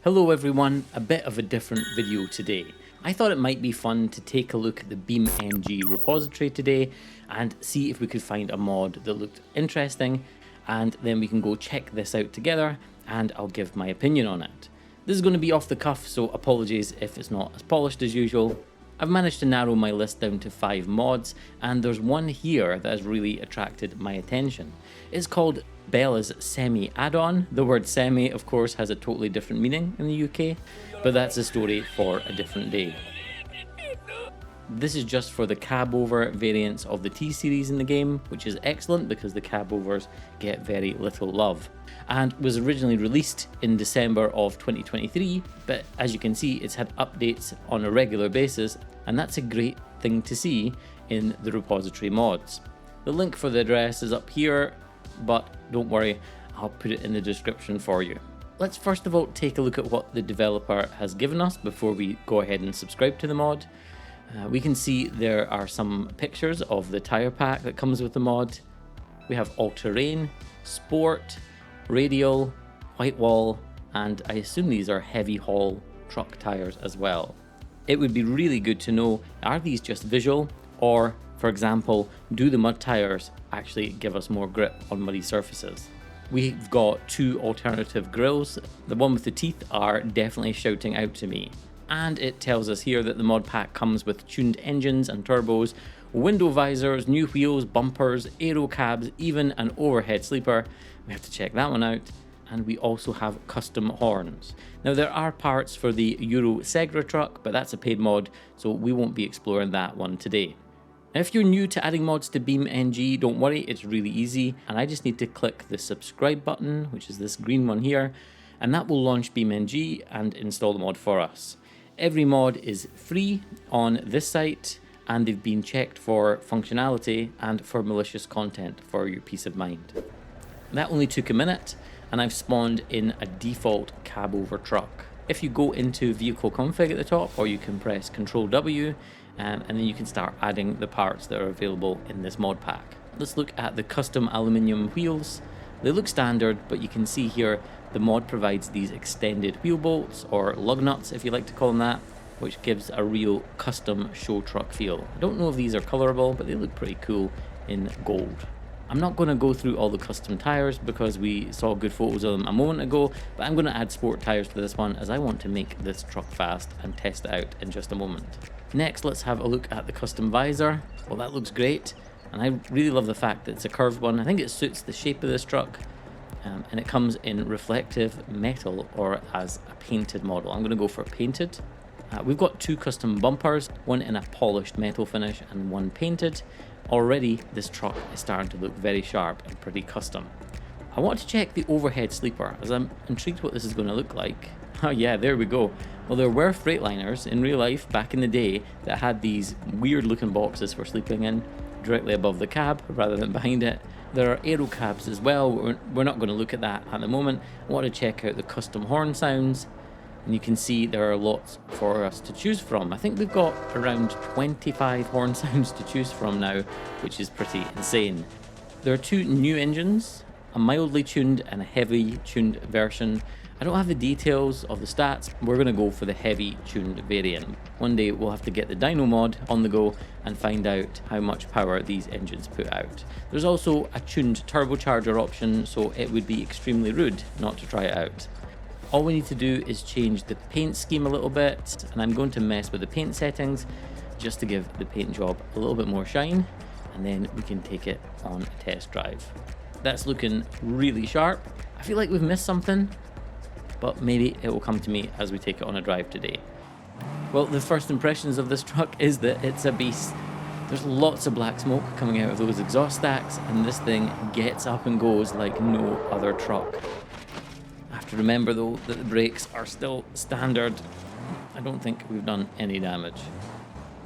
Hello everyone, a bit of a different video today. I thought it might be fun to take a look at the BeamNG repository today and see if we could find a mod that looked interesting, and then we can go check this out together and I'll give my opinion on it. This is going to be off the cuff, so apologies if it's not as polished as usual. I've managed to narrow my list down to 5 mods, and there's one here that has really attracted my attention. It's called Bella's Semi add-on. The word semi, of course, has a totally different meaning in the UK, but that's a story for a different day. This is just for the cab over variants of the T-series in the game, which is excellent because the cab overs get very little love, and was originally released in December of 2023, but as you can see, it's had updates on a regular basis, and that's a great thing to see in the repository mods. The link for the address is up here, but don't worry, I'll put it in the description for you. Let's first of all take a look at what the developer has given us before we go ahead and subscribe to the mod. We can see there are some pictures of the tyre pack that comes with the mod. We have all-terrain, sport, radial, white wall, and I assume these are heavy haul truck tyres as well. It would be really good to know, are these just visual, or for example, do the mud tyres actually give us more grip on muddy surfaces? We've got 2 alternative grills. The one with the teeth are definitely shouting out to me. And it tells us here that the mod pack comes with tuned engines and turbos, window visors, new wheels, bumpers, aero cabs, even an overhead sleeper. We have to check that one out. And we also have custom horns. Now there are parts for the Euro Segra truck, but that's a paid mod, so we won't be exploring that one today. Now if you're new to adding mods to BeamNG, don't worry, it's really easy, and I just need to click the subscribe button, which is this green one here, and that will launch BeamNG and install the mod for us. Every mod is free on this site, and they've been checked for functionality and for malicious content for your peace of mind. That only took a minute, and I've spawned in a default cab over truck. If you go into vehicle config at the top, or you can press Ctrl W, and then you can start adding the parts that are available in this mod pack. Let's look at the custom aluminium wheels. They look standard, but you can see here the mod provides these extended wheel bolts, or lug nuts if you like to call them that, which gives a real custom show truck feel. I don't know if these are colorable, but they look pretty cool in gold. I'm not going to go through all the custom tires because we saw good photos of them a moment ago, but I'm going to add sport tires to this one as I want to make this truck fast and test it out in just a moment. Next, let's have a look at the custom visor. Well, that looks great, and I really love the fact that it's a curved one. I think it suits the shape of this truck, and it comes in reflective metal or as a painted model. I'm going to go for painted. We've got 2 custom bumpers, one in a polished metal finish and one painted. Already this truck is starting to look very sharp and pretty custom. I want to check the overhead sleeper as I'm intrigued what this is going to look like. Oh yeah, there we go. Well, there were Freightliners in real life back in the day that had these weird looking boxes for sleeping in directly above the cab rather than behind it. There are aero cabs as well. We're not going to look at that at the moment. I want to check out the custom horn sounds, and you can see there are lots for us to choose from. I think we've got around 25 horn sounds to choose from now, which is pretty insane. There are 2 new engines, a mildly tuned and a heavy tuned version. I don't have the details of the stats. We're going to go for the heavy tuned variant. One day we'll have to get the dyno mod on the go and find out how much power these engines put out. There's also a tuned turbocharger option, so it would be extremely rude not to try it out. All we need to do is change the paint scheme a little bit, and I'm going to mess with the paint settings just to give the paint job a little bit more shine, and then we can take it on a test drive. That's looking really sharp. I feel like we've missed something, but maybe it will come to me as we take it on a drive today. Well, the first impressions of this truck is that it's a beast. There's lots of black smoke coming out of those exhaust stacks, and this thing gets up and goes like no other truck. I have to remember though that the brakes are still standard. I don't think we've done any damage.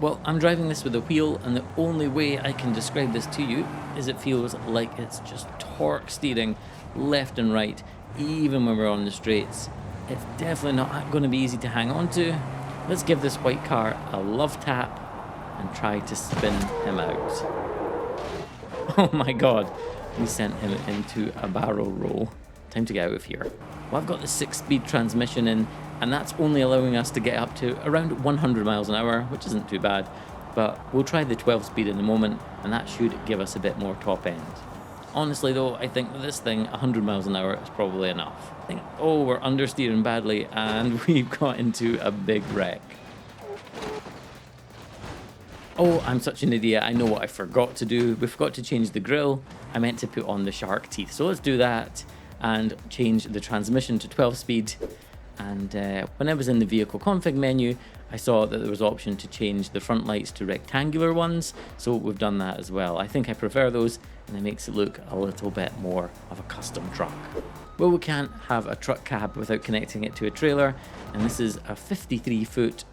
Well, I'm driving this with a wheel, and the only way I can describe this to you is it feels like it's just torque steering left and right, even when we're on the straights. It's definitely not going to be easy to hang on to. Let's give this white car a love tap and try to spin him out. Oh my god, we sent him into a barrel roll. Time to get out of here. Well, I've got the 6-speed transmission in, and that's only allowing us to get up to around 100 miles an hour, which isn't too bad, but we'll try the 12 speed in a moment, and that should give us a bit more top end. Honestly though, I think with this thing, 100 miles an hour is probably enough. Oh, we're understeering badly, and we've got into a big wreck. Oh, I'm such an idiot. I know what I forgot to do. We forgot to change the grille. I meant to put on the shark teeth. So let's do that and change the transmission to 12 speed. And when I was in the vehicle config menu, I saw that there was an option to change the front lights to rectangular ones. So we've done that as well. I think I prefer those, and it makes it look a little bit more of a custom truck. Well, we can't have a truck cab without connecting it to a trailer. And this is a 53-foot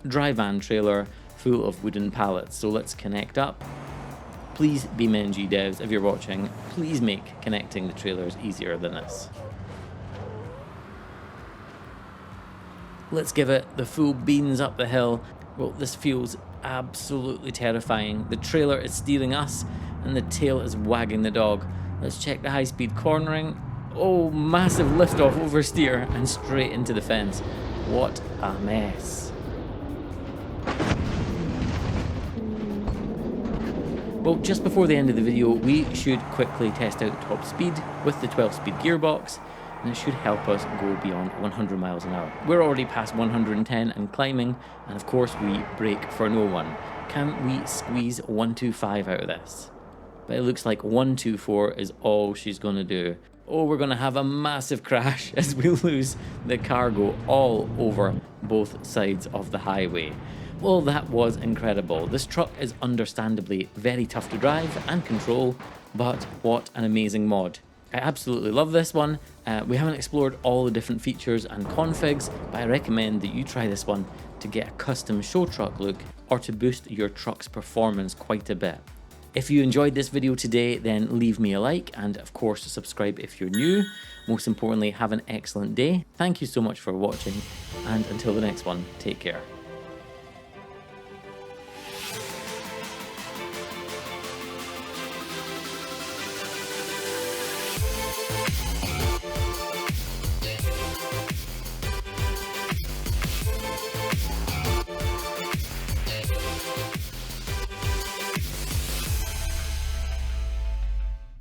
dry van trailer full of wooden pallets. So let's connect up. Please, BeamNG devs, if you're watching, please make connecting the trailers easier than this. Let's give it the full beans up the hill. Well, this feels absolutely terrifying. The trailer is steering us and the tail is wagging the dog. Let's check the high-speed cornering. Oh, massive liftoff oversteer and straight into the fence. What a mess. Well, just before the end of the video, we should quickly test out top speed with the 12-speed gearbox, and it should help us go beyond 100 miles an hour. We're already past 110 and climbing, and of course we brake for no one. Can we squeeze 125 out of this? But it looks like 124 is all she's going to do. Oh, we're going to have a massive crash as we lose the cargo all over both sides of the highway. Well, that was incredible. This truck is understandably very tough to drive and control, but what an amazing mod. I absolutely love this one. We haven't explored all the different features and configs, but I recommend that you try this one to get a custom show truck look or to boost your truck's performance quite a bit. If you enjoyed this video today, then leave me a like and of course subscribe if you're new. Most importantly, have an excellent day. Thank you so much for watching, and until the next one, take care.